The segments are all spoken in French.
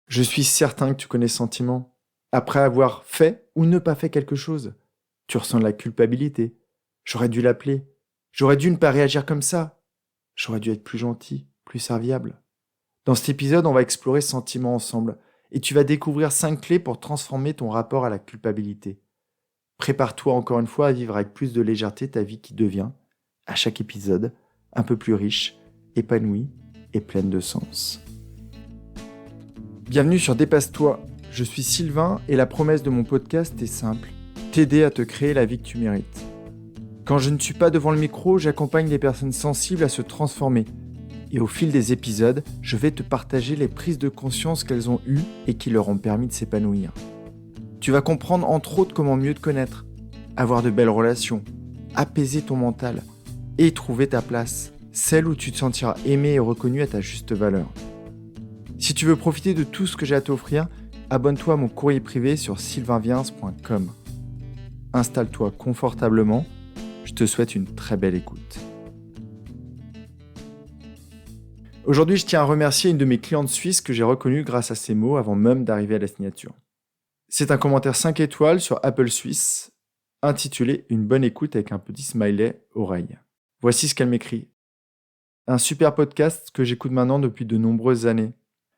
Je suis certain que tu connais ce sentiment. Après avoir fait ou ne pas fait quelque chose, tu ressens de la culpabilité. J'aurais dû l'appeler. J'aurais dû ne pas réagir comme ça. J'aurais dû être plus gentil, plus serviable. Dans cet épisode, on va explorer ce sentiment ensemble et tu vas découvrir 5 clés pour transformer ton rapport à la culpabilité. Prépare-toi encore une fois à vivre avec plus de légèreté ta vie qui devient, à chaque épisode, un peu plus riche, épanouie et pleine de sens. Bienvenue sur Dépasse-toi, je suis Sylvain et la promesse de mon podcast est simple, t'aider à te créer la vie que tu mérites. Quand je ne suis pas devant le micro, j'accompagne les personnes sensibles à se transformer. Et au fil des épisodes, je vais te partager les prises de conscience qu'elles ont eues et qui leur ont permis de s'épanouir. Tu vas comprendre entre autres comment mieux te connaître, avoir de belles relations, apaiser ton mental et trouver ta place, celle où tu te sentiras aimé et reconnu à ta juste valeur. Si tu veux profiter de tout ce que j'ai à t'offrir, abonne-toi à mon courrier privé sur sylvainviens.com. Installe-toi confortablement, je te souhaite une très belle écoute. Aujourd'hui, je tiens à remercier une de mes clientes suisses que j'ai reconnue grâce à ces mots avant même d'arriver à la signature. C'est un commentaire 5 étoiles sur Apple Suisse, intitulé « Une bonne écoute » avec un petit smiley oreille. Voici ce qu'elle m'écrit. Un super podcast que j'écoute maintenant depuis de nombreuses années.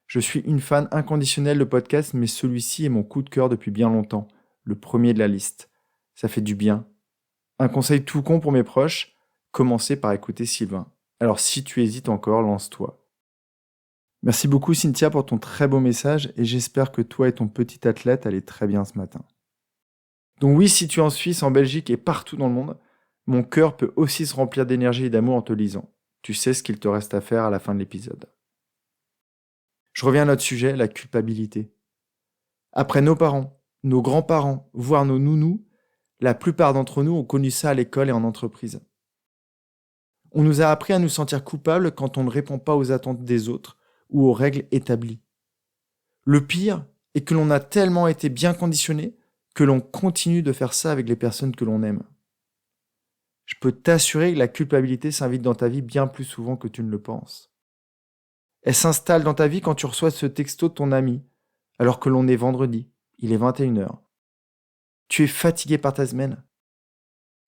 Je suis une fan inconditionnelle de podcast, mais celui-ci est mon coup de cœur depuis bien longtemps, le premier de la liste. Ça fait du bien. Un conseil tout con pour mes proches, commencez par écouter Sylvain. Alors si tu hésites encore, lance-toi. Merci beaucoup Cynthia pour ton très beau message et j'espère que toi et ton petit athlète allez très bien ce matin. Donc oui, si tu es en Suisse, en Belgique et partout dans le monde, mon cœur peut aussi se remplir d'énergie et d'amour en te lisant. Tu sais ce qu'il te reste à faire à la fin de l'épisode. Je reviens à notre sujet, la culpabilité. Après nos parents, nos grands-parents, voire nos nounous, la plupart d'entre nous ont connu ça à l'école et en entreprise. On nous a appris à nous sentir coupables quand on ne répond pas aux attentes des autres ou aux règles établies. Le pire est que l'on a tellement été bien conditionné que l'on continue de faire ça avec les personnes que l'on aime. Je peux t'assurer que la culpabilité s'invite dans ta vie bien plus souvent que tu ne le penses. Elle s'installe dans ta vie quand tu reçois ce texto de ton ami, alors que l'on est vendredi, il est 21h. Tu es fatigué par ta semaine.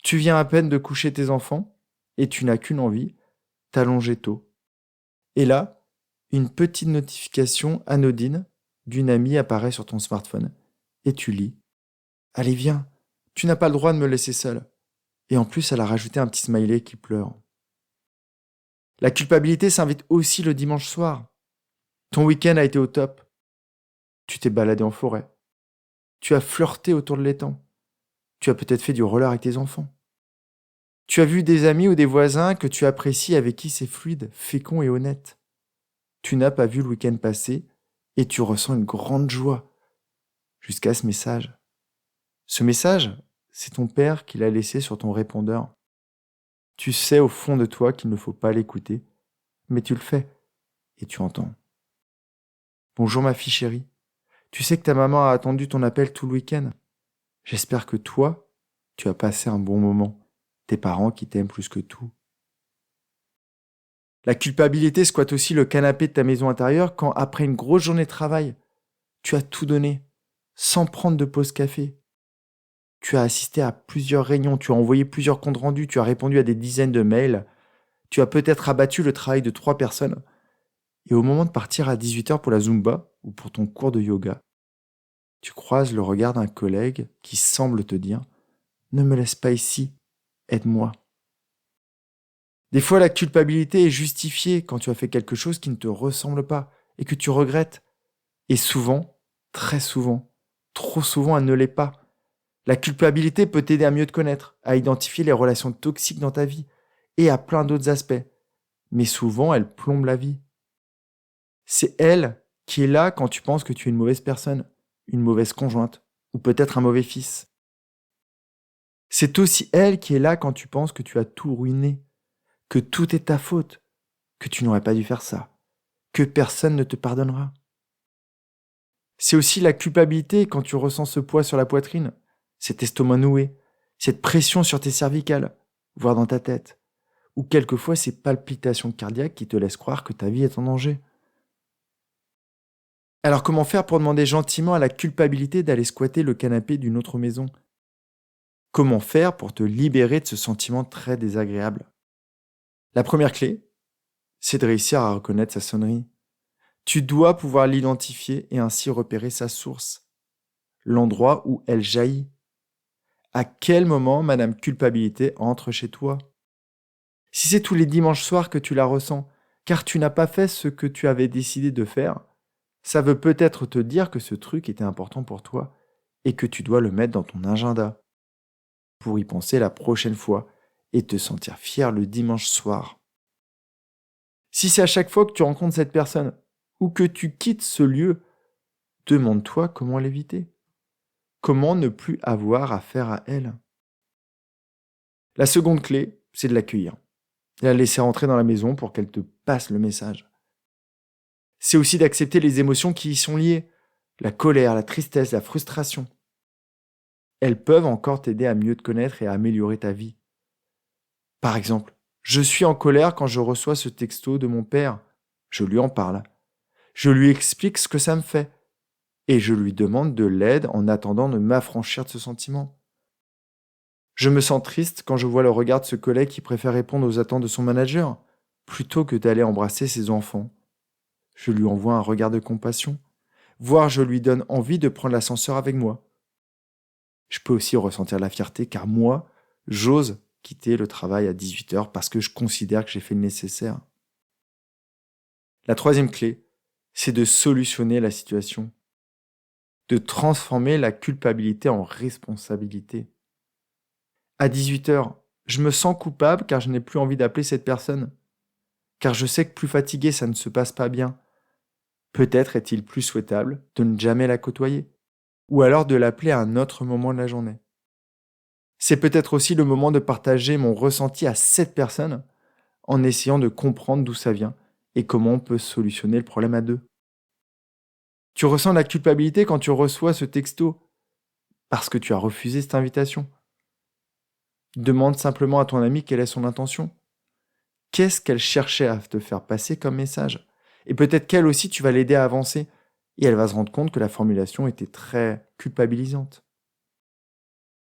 Tu viens à peine de coucher tes enfants et tu n'as qu'une envie, t'allonger tôt. Et là, une petite notification anodine d'une amie apparaît sur ton smartphone et tu lis. Allez, viens, tu n'as pas le droit de me laisser seul. Et en plus, elle a rajouté un petit smiley qui pleure. La culpabilité s'invite aussi le dimanche soir. Ton week-end a été au top. Tu t'es baladé en forêt. Tu as flirté autour de l'étang. Tu as peut-être fait du roller avec tes enfants. Tu as vu des amis ou des voisins que tu apprécies avec qui c'est fluide, fécond et honnête. Tu n'as pas vu le week-end passé et tu ressens une grande joie. Jusqu'à ce message. Ce message, c'est ton père qui l'a laissé sur ton répondeur. Tu sais au fond de toi qu'il ne faut pas l'écouter, mais tu le fais et tu entends. Bonjour ma fille chérie. Tu sais que ta maman a attendu ton appel tout le week-end. J'espère que toi, tu as passé un bon moment. Tes parents qui t'aiment plus que tout. La culpabilité squatte aussi le canapé de ta maison intérieure quand, après une grosse journée de travail, tu as tout donné, sans prendre de pause café. Tu as assisté à plusieurs réunions, tu as envoyé plusieurs comptes rendus, tu as répondu à des dizaines de mails, tu as peut-être abattu le travail de 3 personnes. Et au moment de partir à 18h pour la Zumba ou pour ton cours de yoga, tu croises le regard d'un collègue qui semble te dire « Ne me laisse pas ici, aide-moi ». Des fois, la culpabilité est justifiée quand tu as fait quelque chose qui ne te ressemble pas et que tu regrettes. Et souvent, très souvent, trop souvent, elle ne l'est pas. La culpabilité peut t'aider à mieux te connaître, à identifier les relations toxiques dans ta vie et à plein d'autres aspects. Mais souvent, elle plombe la vie. C'est elle qui est là quand tu penses que tu es une mauvaise personne, une mauvaise conjointe ou peut-être un mauvais fils. C'est aussi elle qui est là quand tu penses que tu as tout ruiné, que tout est ta faute, que tu n'aurais pas dû faire ça, que personne ne te pardonnera. C'est aussi la culpabilité quand tu ressens ce poids sur la poitrine, cet estomac noué, cette pression sur tes cervicales, voire dans ta tête, ou quelquefois ces palpitations cardiaques qui te laissent croire que ta vie est en danger. Alors comment faire pour demander gentiment à la culpabilité d'aller squatter le canapé d'une autre maison? Comment faire pour te libérer de ce sentiment très désagréable? La première clé, c'est de réussir à reconnaître sa sonnerie. Tu dois pouvoir l'identifier et ainsi repérer sa source, l'endroit où elle jaillit. À quel moment Madame Culpabilité entre chez toi? Si c'est tous les dimanches soirs que tu la ressens, car tu n'as pas fait ce que tu avais décidé de faire, ça veut peut-être te dire que ce truc était important pour toi et que tu dois le mettre dans ton agenda pour y penser la prochaine fois et te sentir fier le dimanche soir. Si c'est à chaque fois que tu rencontres cette personne ou que tu quittes ce lieu, demande-toi comment l'éviter. Comment ne plus avoir affaire à elle? La seconde clé, c'est de l'accueillir et la laisser rentrer dans la maison pour qu'elle te passe le message. C'est aussi d'accepter les émotions qui y sont liées, la colère, la tristesse, la frustration. Elles peuvent encore t'aider à mieux te connaître et à améliorer ta vie. Par exemple, je suis en colère quand je reçois ce texto de mon père. Je lui en parle. Je lui explique ce que ça me fait. Et je lui demande de l'aide en attendant de m'affranchir de ce sentiment. Je me sens triste quand je vois le regard de ce collègue qui préfère répondre aux attentes de son manager, plutôt que d'aller embrasser ses enfants. Je lui envoie un regard de compassion, voire je lui donne envie de prendre l'ascenseur avec moi. Je peux aussi ressentir la fierté car moi, j'ose quitter le travail à 18h parce que je considère que j'ai fait le nécessaire. La troisième clé, c'est de solutionner la situation, de transformer la culpabilité en responsabilité. À 18h, je me sens coupable car je n'ai plus envie d'appeler cette personne, car je sais que plus fatigué, ça ne se passe pas bien. Peut-être est-il plus souhaitable de ne jamais la côtoyer, ou alors de l'appeler à un autre moment de la journée. C'est peut-être aussi le moment de partager mon ressenti à cette personne en essayant de comprendre d'où ça vient et comment on peut solutionner le problème à deux. Tu ressens la culpabilité quand tu reçois ce texto parce que tu as refusé cette invitation. Demande simplement à ton amie quelle est son intention. Qu'est-ce qu'elle cherchait à te faire passer comme message? Et peut-être qu'elle aussi, tu vas l'aider à avancer et elle va se rendre compte que la formulation était très culpabilisante.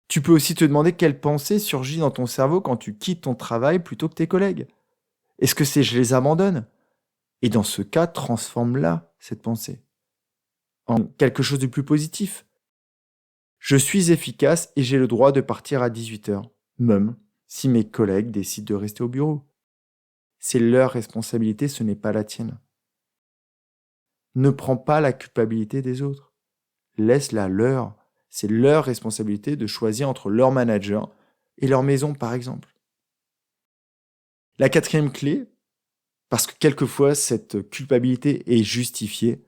Tu peux aussi te demander quelle pensée surgit dans ton cerveau quand tu quittes ton travail plutôt que tes collègues. Est-ce que c'est je les abandonne? Et dans ce cas, transforme-la, cette pensée, en quelque chose de plus positif. Je suis efficace et j'ai le droit de partir à 18h, même si mes collègues décident de rester au bureau. C'est leur responsabilité, ce n'est pas la tienne. Ne prends pas la culpabilité des autres. Laisse-la leur. C'est leur responsabilité de choisir entre leur manager et leur maison, par exemple. La quatrième clé, parce que quelquefois cette culpabilité est justifiée,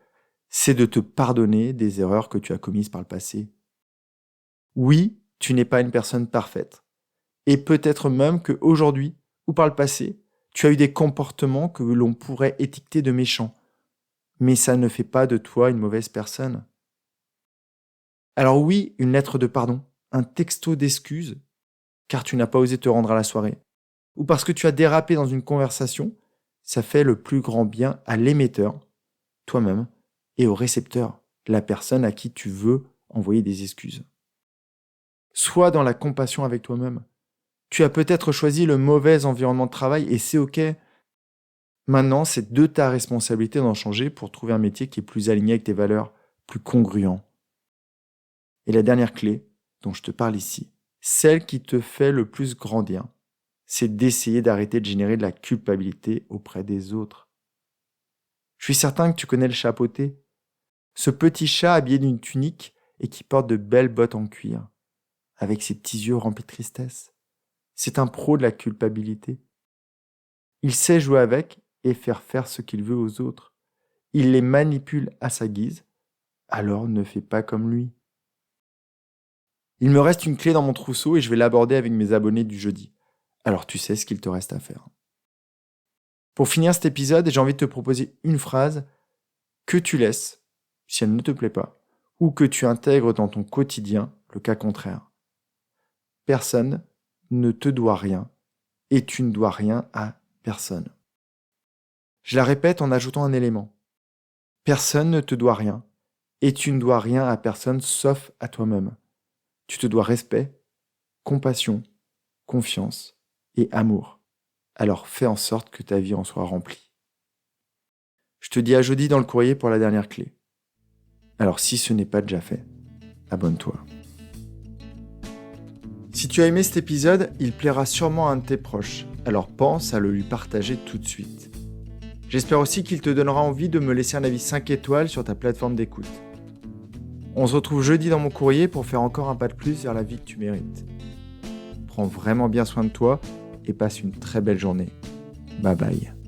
c'est de te pardonner des erreurs que tu as commises par le passé. Oui, tu n'es pas une personne parfaite. Et peut-être même qu'aujourd'hui, ou par le passé, tu as eu des comportements que l'on pourrait étiqueter de méchants. Mais ça ne fait pas de toi une mauvaise personne. Alors oui, une lettre de pardon, un texto d'excuse, car tu n'as pas osé te rendre à la soirée, ou parce que tu as dérapé dans une conversation, ça fait le plus grand bien à l'émetteur, toi-même, et au récepteur, la personne à qui tu veux envoyer des excuses. Sois dans la compassion avec toi-même. Tu as peut-être choisi le mauvais environnement de travail et c'est OK. Maintenant, c'est de ta responsabilité d'en changer pour trouver un métier qui est plus aligné avec tes valeurs, plus congruent. Et la dernière clé dont je te parle ici, celle qui te fait le plus grandir, c'est d'essayer d'arrêter de générer de la culpabilité auprès des autres. Je suis certain que tu connais le chapeauté, ce petit chat habillé d'une tunique et qui porte de belles bottes en cuir, avec ses petits yeux remplis de tristesse. C'est un pro de la culpabilité. Il sait jouer avec et faire ce qu'il veut aux autres. Il les manipule à sa guise, alors ne fais pas comme lui. Il me reste une clé dans mon trousseau et je vais l'aborder avec mes abonnés du jeudi. Alors tu sais ce qu'il te reste à faire. Pour finir cet épisode, j'ai envie de te proposer une phrase que tu laisses, si elle ne te plaît pas, ou que tu intègres dans ton quotidien, le cas contraire. Personne ne te doit rien et tu ne dois rien à personne. Je la répète en ajoutant un élément. Personne ne te doit rien. Et tu ne dois rien à personne sauf à toi-même. Tu te dois respect, compassion, confiance et amour. Alors fais en sorte que ta vie en soit remplie. Je te dis à jeudi dans le courrier pour la dernière clé. Alors si ce n'est pas déjà fait, abonne-toi. Si tu as aimé cet épisode, il plaira sûrement à un de tes proches, alors pense à le lui partager tout de suite. J'espère aussi qu'il te donnera envie de me laisser un avis 5 étoiles sur ta plateforme d'écoute. On se retrouve jeudi dans mon courrier pour faire encore un pas de plus vers la vie que tu mérites. Prends vraiment bien soin de toi et passe une très belle journée. Bye bye.